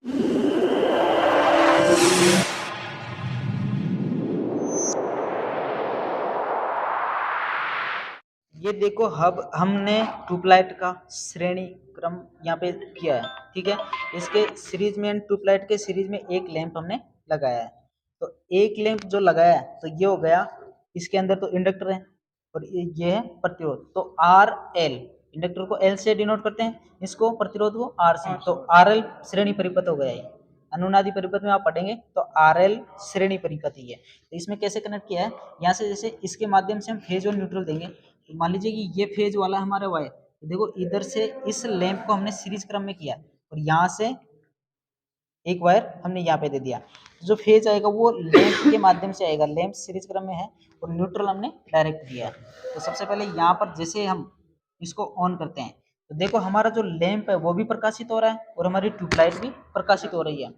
ये देखो हब हमने ट्यूबलाइट का श्रेणी क्रम यहाँ पे किया है, ठीक है। इसके सीरीज में ट्यूबलाइट के सीरीज में एक लैंप हमने लगाया है। तो एक लैंप जो लगाया है तो ये हो गया, इसके अंदर तो इंडक्टर है और ये है प्रतिरोध। तो आर एल, इंडक्टर को एल से डिनोट करते हैं, इसको प्रतिरोध को आर से। तो आर एल श्रेणी परिपथ हो गया है। अनुनादी परिपथ में आप पढ़ेंगे तो आर एल श्रेणी परिपथ ही है। तो इसमें कैसे कनेक्ट किया है, यहाँ से जैसे इसके माध्यम से हम फेज और न्यूट्रल देंगे। तो मान लीजिए कि ये फेज वाला हमारा वायर, तो देखो इधर से इस लैंप को हमने सीरीज क्रम में किया और यहाँ से एक वायर हमने यहाँ पे दे दिया। जो फेज आएगा वो लैंप के माध्यम से आएगा, लैंप सीरीज क्रम में है और न्यूट्रल हमने डायरेक्ट दिया है। तो सबसे पहले यहाँ पर जैसे हम इसको ऑन करते हैं तो देखो हमारा जो लैंप है वो भी प्रकाशित हो रहा है और हमारी ट्यूबलाइट भी प्रकाशित हो रही है।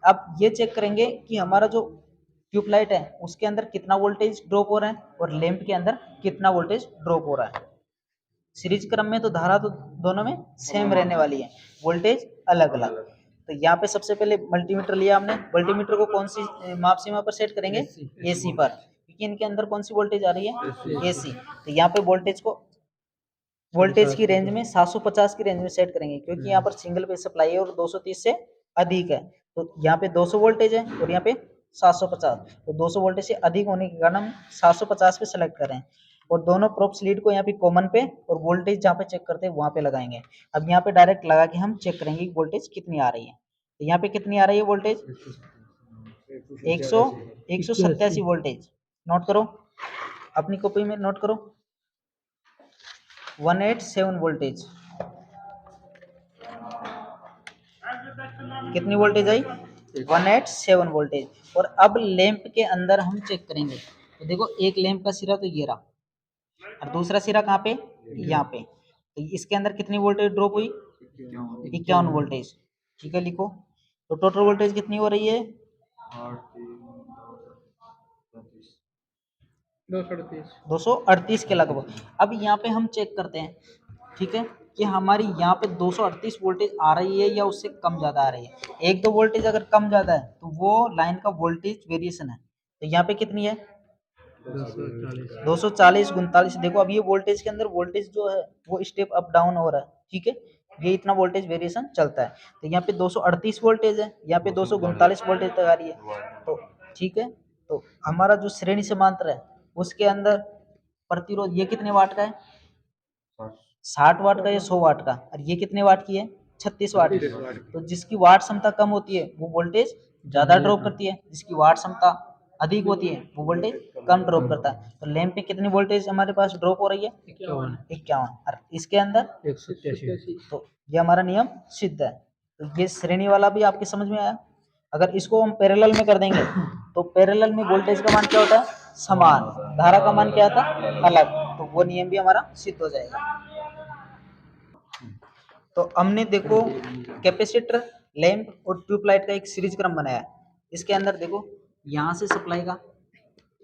अब ये चेक करेंगे कि हमारा जो ट्यूबलाइट है उसके अंदर कितना वोल्टेज ड्रॉप हो रहा है और लैंप के अंदर कितना वोल्टेज ड्रॉप हो रहा है। सीरीज क्रम में तो धारा तो दोनों में सेम रहने वाली है, वोल्टेज अलग अलग। तो यहाँ पे सबसे पहले मल्टीमीटर लिया हमने। मल्टीमीटर को कौन सी माप सीमा पर सेट करेंगे, एसी पर, क्योंकि इनके अंदर कौन सी वोल्टेज आ रही है, एसी। तो यहाँ पे वोल्टेज को वोल्टेज की रेंज में 750 की रेंज में सेट करेंगे, क्योंकि यहाँ पर सिंगल फेज सप्लाई है और 230 से अधिक है। तो यहाँ पे 200 वोल्टेज है और यहाँ पे 750। तो 200 वोल्टेज से अधिक होने के कारण हम 750 पे सेलेक्ट कर रहे हैं और दोनों प्रोब लीड को यहाँ पे कॉमन पे और वोल्टेज जहाँ पे चेक करते हैं वहां पे लगाएंगे। अब यहाँ पे डायरेक्ट लगा के हम चेक करेंगे कि वोल्टेज कितनी आ रही है। तो यहाँ पे कितनी आ रही है वोल्टेज, 187 वोल्टेज। नोट करो, अपनी कॉपी में नोट करो, 187 वोल्टेज। कितनी वोल्टेज आई, 187 वोल्टेज। और अब लैंप के अंदर हम चेक करेंगे तो देखो एक लैंप का सिरा तो ये रहा और दूसरा सिरा कहाँ पे, यहाँ पे। तो इसके अंदर कितनी वोल्टेज ड्रॉप हुई, 51 वोल्टेज, ठीक है। लिखो तो टोटल वोल्टेज कितनी हो रही है, 238 के लगभग। अब यहाँ पे हम चेक करते हैं, ठीक है, कि हमारी यहाँ पे 238 वोल्टेज आ रही है या उससे कम ज्यादा आ रही है। एक दो वोल्टेज अगर कम ज्यादा है तो वो लाइन का वोल्टेज वेरिएशन है। तो यहाँ पे कितनी है, 240 39। देखो अब ये वोल्टेज के अंदर वोल्टेज जो है वो स्टेप अप डाउन हो रहा है, ठीक है, ये इतना वोल्टेज वेरिएशन चलता है। तो यहाँ पे 238 वोल्टेज है, यहाँ पे 239 वोल्टेज तक आ रही है। तो ठीक है, तो हमारा जो श्रेणी समांतर है उसके अंदर प्रतिरोध ये कितने वाट का है, 60 वाट का या 100 वाट का, और ये कितने वाट की है, 36 वाट की। तो जिसकी वाट क्षमता कम होती है वो वोल्टेज ज्यादा ड्रॉप करती है, जिसकी वाट क्षमता अधिक होती है वो वोल्टेज कम ड्रॉप करता है। तो लैंप में कितनी वोल्टेज हमारे पास ड्रॉप हो रही है, 51, और इसके अंदर 187। तो ये हमारा नियम सिद्ध है। तो ये श्रेणी वाला भी आपके समझ में आया। अगर इसको हम पैरेलल में कर देंगे तो पैरेलल में वोल्टेज का मान क्या होता है, समान, धारा का मान क्या था, अलग। तो वो नियम भी हमारा सिद्ध हो जाएगा। तो हमने देखो कैपेसिटर, लैंप और ट्यूबलाइट का एक सीरीज क्रम बनाया है। इसके अंदर देखो यहाँ से सप्लाई का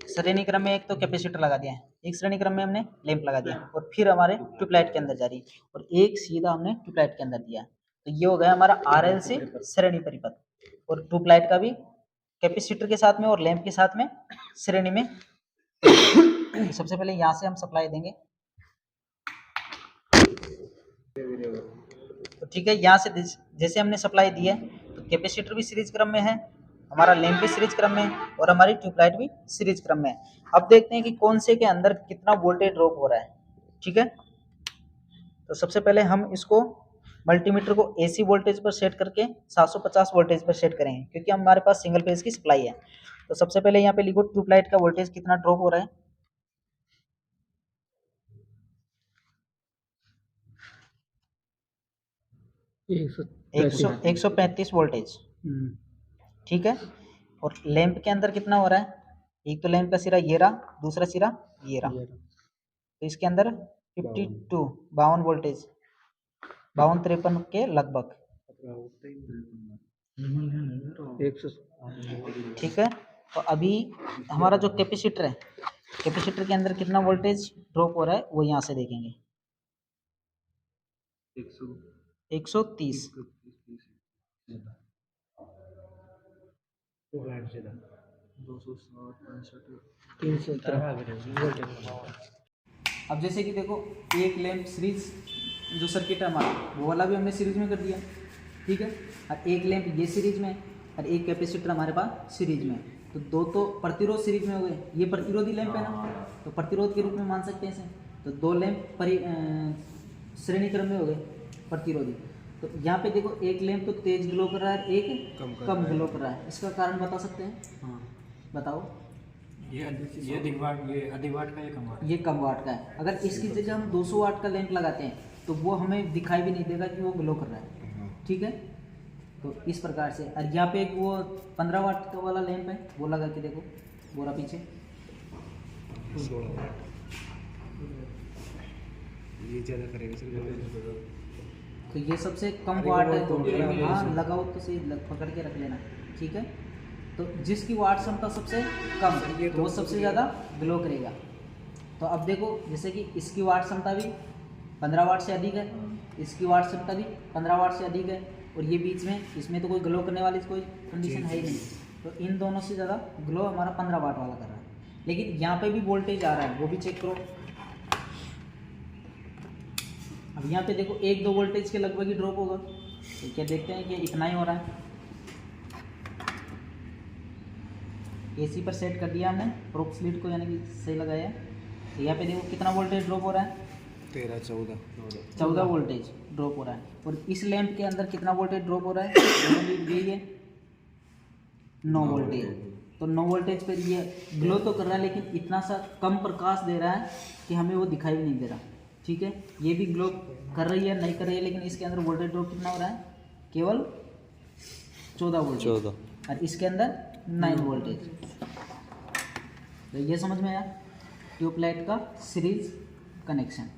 श्रेणी क्रम में एक तो कैपेसिटर लगा दिया है, एक श्रेणी क्रम में हमने लैंप लगा दिया और फिर हमारे ट्यूबलाइट के अंदर जा रही है और एक सीधा हमने ट्यूबलाइट के अंदर दिया। तो ये हो गया हमारा आरएल से श्रेणी परिपथ। और ट्यूबलाइट का भी कैपेसिटर के साथ में और लैंप के साथ में श्रेणी में। सबसे पहले यहाँ से हम सप्लाई देंगे, तो ठीक है, यहाँ से जैसे हमने सप्लाई दी है तो कैपेसिटर भी सीरीज क्रम में है, हमारा लैंप भी सीरीज क्रम में है और हमारी ट्यूबलाइट भी सीरीज क्रम में है। अब देखते हैं कि कौन से के अंदर कितना वोल्टेज ड्रॉप हो रहा है, ठीक है। तो सबसे पहले हम इसको मल्टीमीटर को एसी वोल्टेज पर सेट करके 750 वोल्टेज पर सेट करेंगे, क्योंकि हमारे पास सिंगल फेज की सप्लाई है। तो सबसे पहले यहाँ पे लिखो ट्यूबलाइट का वोल्टेज कितना ड्रॉप हो रहा है, 135 वोल्टेज, ठीक है। और लैंप के अंदर कितना हो रहा है, एक तो लैंप का सिरा ये रहा, दूसरा सिरा ये रहा। तो इसके अंदर 52 वोल्टेज, 52-53 के लगभग, ठीक है। तो अभी हमारा जो कैपेसिटर है, कैपेसिटर के अंदर कितना वोल्टेज ड्रॉप हो रहा है वो यहाँ से देखेंगे, 130। अब जैसे कि देखो एक लैंप सीरीज जो सर्किट है हमारा वो वाला भी हमने सीरीज में कर दिया, ठीक है। और एक लैंप ये सीरीज में और एक कैपेसिटर हमारे पास सीरीज में, तो दो तो प्रतिरोध सीरीज में हो गए। ये प्रतिरोधी लैंप है ना, तो प्रतिरोध के रूप में मान सकते हैं इसे। तो दो लैंप श्रेणी क्रम में हो गए प्रतिरोधी। तो यहाँ पे देखो एक लैंप तो तेज ग्लो कर रहा है, एक कम ग्लो कर रहा है। इसका कारण बता सकते हैं? हाँ बताओ। ये अधिक वाट, ये अधिक वाट का, ये कम वाट, ये कम वाट का है। अगर इसकी जगह हम 200 वाट का लैंप लगाते हैं तो वो हमें दिखाई भी नहीं देगा कि वो ग्लो कर रहा है, ठीक है। तो इस प्रकार से। और यहाँ पे एक वो 15 वाट का वाला लैंप है, वो लगा के देखो बोरा पीछे, ये ज़्यादा करेगा। तो ये सबसे कम वाट है। तो हाँ लगाओ तो सही, पकड़ के रख लेना, ठीक है। तो जिसकी वाट क्षमता सबसे कम तो वो सबसे ज़्यादा ग्लो करेगा। तो अब देखो जैसे कि इसकी वाट क्षमता भी 15 वाट से अधिक है, इसकी वाट क्षमता भी 15 वाट से अधिक है, और ये बीच में इसमें तो कोई ग्लो करने वाली कोई कंडीशन है ही नहीं। तो इन दोनों से ज़्यादा ग्लो हमारा 15 वाट वाला कर रहा है। लेकिन यहाँ पे भी वोल्टेज आ रहा है, वो भी चेक करो। अब यहाँ पे देखो 1-2 वोल्टेज के लगभग ही ड्रॉप होगा। तो क्या देखते हैं कि इतना ही हो रहा है। AC पर सेट कर दिया हमने प्रोब स्लिट को, यानी कि सही लगाया है। तो यहाँ पे देखो कितना वोल्टेज ड्रॉप हो रहा है, 14 वोल्टेज ड्रॉप हो रहा है। और इस लैंप के अंदर कितना वोल्टेज ड्रॉप हो रहा है, ये 9 वोल्टेज। तो 9 वोल्टेज पर ये ग्लो तो कर रहा है, लेकिन इतना सा कम प्रकाश दे रहा है कि हमें वो दिखाई भी नहीं दे रहा, ठीक है। ये भी ग्लो कर रही है, नहीं कर रही है, लेकिन इसके अंदर वोल्टेज ड्रॉप कितना हो रहा है, केवल 14 वोल्टेज। और इसके अंदर 9 वोल्टेज। तो ये समझ में आया ट्यूबलाइट का सीरीज कनेक्शन।